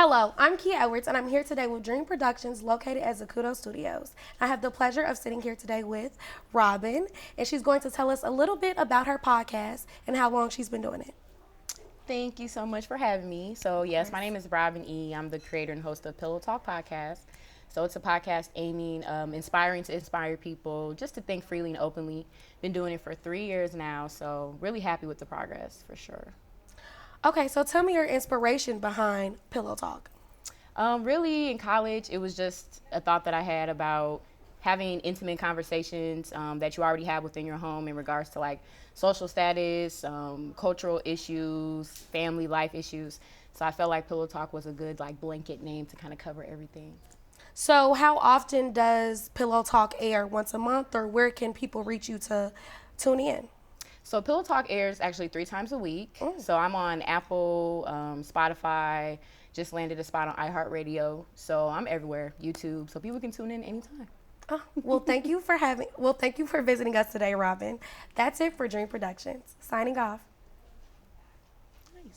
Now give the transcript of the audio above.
Hello, I'm Kia Edwards, and I'm here today with Dream Productions located at Zacuto Studios. I have the pleasure of sitting here today with Robin, and she's going to tell us a little bit about her podcast and how long she's been doing it. Thank you so much for having me. So, yes, my name is Robin E. I'm the creator and host of Pillow Talk Podcast. So, it's a podcast aiming, inspiring to inspire people just to think freely and openly. Been doing it for 3 years now, so really happy with the progress for sure. Okay, so tell me your inspiration behind Pillow Talk. Really, in college, it was just a thought that I had about having intimate conversations that you already have within your home in regards to like social status, cultural issues, family life issues. So I felt like Pillow Talk was a good like blanket name to kind of cover everything. So, how often does Pillow Talk air? Once a month, or where can people reach you to tune in? So Pillow Talk airs actually 3 times a week. So I'm on Apple, Spotify, just landed a spot on iHeartRadio. So I'm everywhere, YouTube, so people can tune in anytime. Thank you for visiting us today, Robin. That's it for Dream Productions. Signing off.